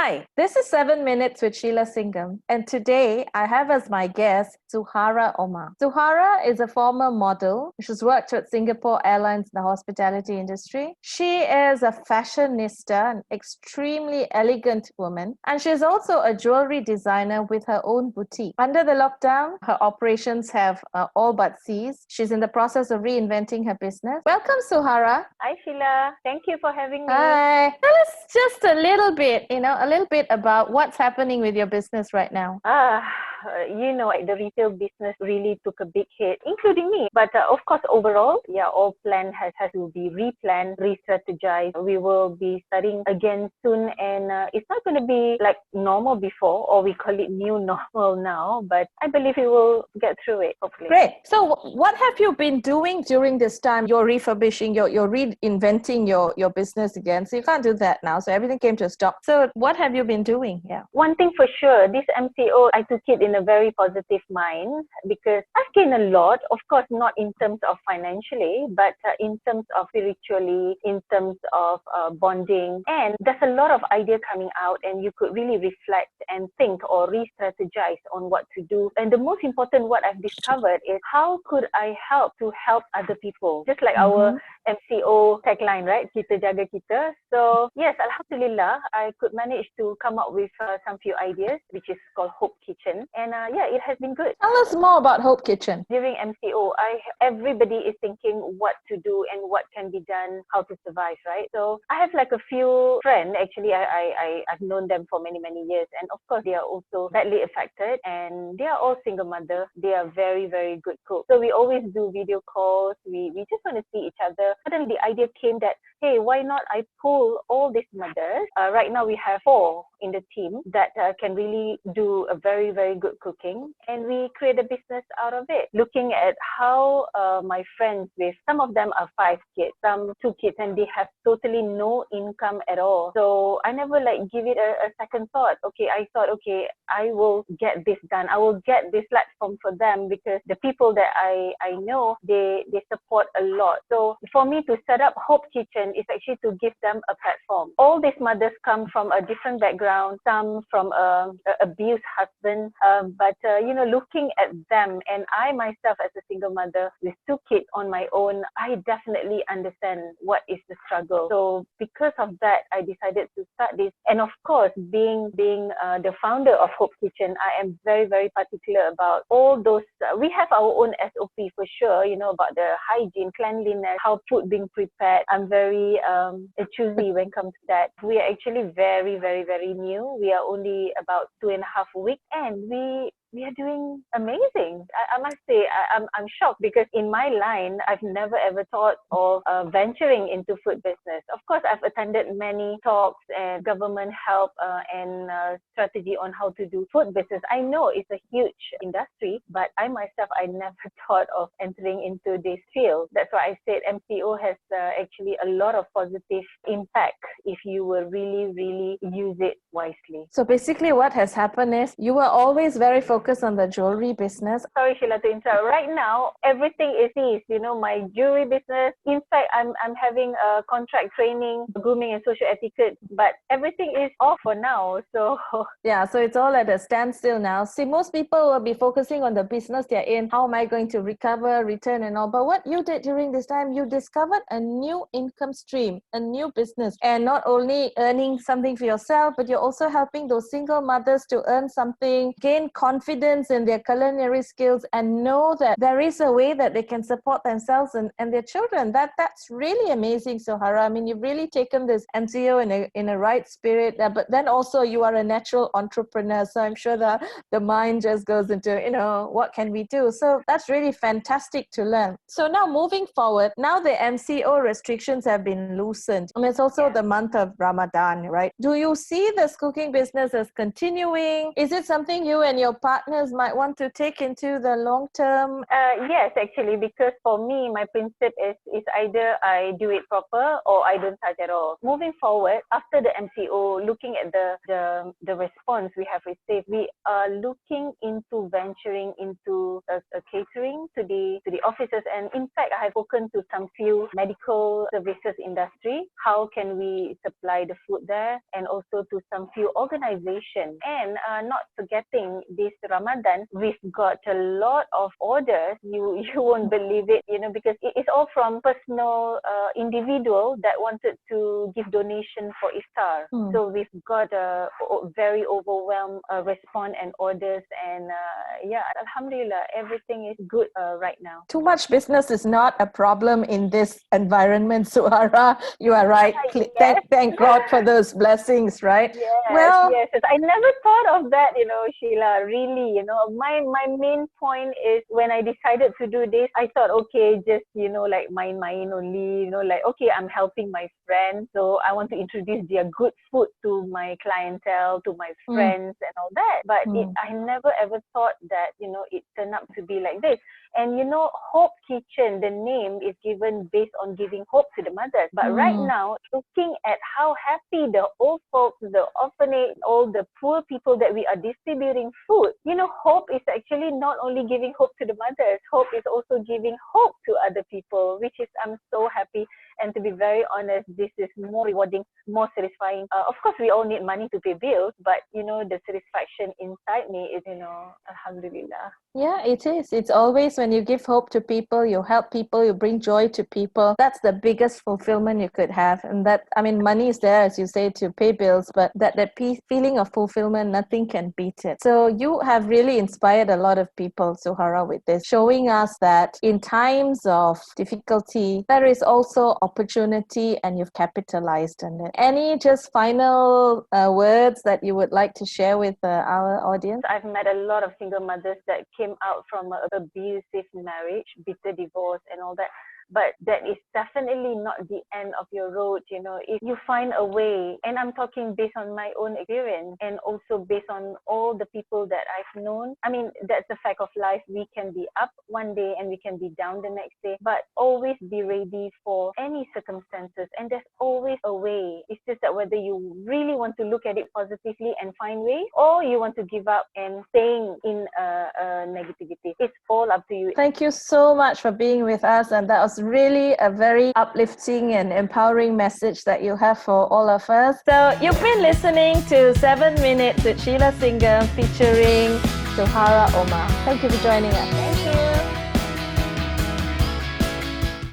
Hi, this is 7 Minutes with Sheila Singam, and today I have as my guest Suhara Omar. Suhara is a former model. She's worked with Singapore Airlines in the hospitality industry. She is a fashionista, an extremely elegant woman, and she's also a jewelry designer with her own boutique. Under the lockdown, her operations have all but ceased. She's in the process of reinventing her business. Welcome, Suhara. Hi, Sheila. Thank you for having me. Hi. Tell us just a little bit about what's happening with your business right now. The retail business really took a big hit, including me. But of course, overall, all plan has to be replanned, re-strategized. We will be starting again soon, and it's not going to be like normal before, or we call it new normal now. But I believe we will get through it, hopefully. Great. So what have you been doing during this time? You're refurbishing, you're reinventing your business again. So you can't do that now. So everything came to a stop. So what have you been doing? Yeah. One thing for sure, this MCO, I took it in a very positive mind because I've gained a lot. Of course, not in terms of financially, but in terms of spiritually, in terms of bonding. And there's a lot of idea coming out, and you could really reflect and think or re-strategize on what to do. And the most important, what I've discovered is how could I help to help other people? Just like our MCO tagline, right? Kita jaga kita. So yes, Alhamdulillah, I could manage to come up with some few ideas, which is called Hope Kitchen. And it has been good. Tell us more about Hope Kitchen. During MCO, everybody is thinking what to do and what can be done, how to survive, right? So I have like a few friends, actually, I've known them for many, many years. And of course, they are also badly affected, and they are all single mother. They are very, very good cooks. So we always do video calls. We just want to see each other. Suddenly the idea came that, hey, why not I pull all these mothers? Right now we have 4 in the team that can really do a very, very good cooking, and we create a business out of it. Looking at how my friends with, some of them are 5 kids, some 2 kids, and they have totally no income at all. So I never give it a second thought. I thought, I will get this done. I will get this platform for them because the people that I know, they support a lot. So for me to set up Hope Kitchen is actually to give them a platform. All these mothers come from a different background, some from a abused husband, but looking at them, and I myself as a single mother with 2 kids on my own, I definitely understand what is the struggle. So because of that, I decided to start this. And of course, being the founder of Hope Kitchen, I am very, very particular about all those. We have our own SOP for sure, about the hygiene, cleanliness, how food being prepared. I'm very choosy when it comes to that. We are actually very, very, very new. We are only about 2.5 weeks, and we are doing amazing. I must say, I'm shocked because in my line, I've never ever thought of venturing into food business. Of course, I've attended many talks and government help and strategy on how to do food business. I know it's a huge industry, but I myself, I never thought of entering into this field. That's why I said MCO has actually a lot of positive impact if you will really, really use it wisely. So basically what has happened is you were always very focused on the jewelry business. Sorry, Sheila, to interrupt. Right now, everything is ceased. My jewelry business. In fact, I'm having a contract training, grooming and social etiquette, but everything is off for now. So yeah, so it's all at a standstill now. See, most people will be focusing on the business they're in. How am I going to recover, return and all? But what you did during this time, you discovered a new income stream, a new business. And not only earning something for yourself, but you're also helping those single mothers to earn something, gain confidence in their culinary skills, and know that there is a way that they can support themselves and their children. That's really amazing, Suhara. I mean, you've really taken this MCO in a right spirit, but then also you are a natural entrepreneur. So I'm sure that the mind just goes into, what can we do? So that's really fantastic to learn. So now moving forward, now the MCO restrictions have been loosened. I mean, it's also the month of Ramadan, right? Do you see this cooking business as continuing? Is it something you and your partners might want to take into the long term? Yes, actually, because for me, my principle is either I do it proper or I don't touch at all. Moving forward, after the MCO, looking at the response we have received, we are looking into venturing into a catering to the offices. And in fact, I have spoken to some few medical services industry. How can we we supply the food there, and also to some few organizations. And not forgetting this Ramadan, we've got a lot of orders. You won't believe it, because it is all from personal individual that wanted to give donation for iftar. So we've got a very overwhelmed response and orders, and alhamdulillah, everything is good right now. Too much business is not a problem in this environment, Suhara. You are right. Yes. Thank God for those blessings, right? Yes. I never thought of that, Sheila. Really, my main point is when I decided to do this, I thought, okay, just, like mine only, okay, I'm helping my friends. So I want to introduce their good food to my clientele, to my friends and all that. But I never ever thought that, it turned out to be like this. And Hope Kitchen, the name is given based on giving hope to the mothers. But right now, looking at how happy the old folks, the orphanage, all the poor people that we are distributing food, hope is actually not only giving hope to the mothers, hope is also giving hope to other people, which is, I'm so happy. And to be very honest, this is more rewarding, more satisfying. Of course, we all need money to pay bills, but the satisfaction inside me is, alhamdulillah. Yeah, it is. It's always when you give hope to people, you help people, you bring joy to people. That's the biggest fulfillment you could have. And that, money is there, as you say, to pay bills, but that feeling of fulfillment, nothing can beat it. So you have really inspired a lot of people, Suhara, with this, showing us that in times of difficulty, there is also opportunity, and you've capitalized on it. Any just final words that you would like to share with our audience? I've met a lot of single mothers that came out from an abusive marriage, bitter divorce and all that. But that is definitely not the end of your road, if you find a way. And I'm talking based on my own experience and also based on all the people that I've known. That's the fact of life. We can be up one day and we can be down the next day, but always be ready for any circumstances. And there's always a way. It's just that whether you really want to look at it positively and find ways, or you want to give up and staying in negativity. It's all up to you. Thank you so much for being with us, and that was really a very uplifting and empowering message that you have for all of us. So you've been listening to 7 Minutes with Sheila Singam featuring Suhara Omar. Thank you for joining us.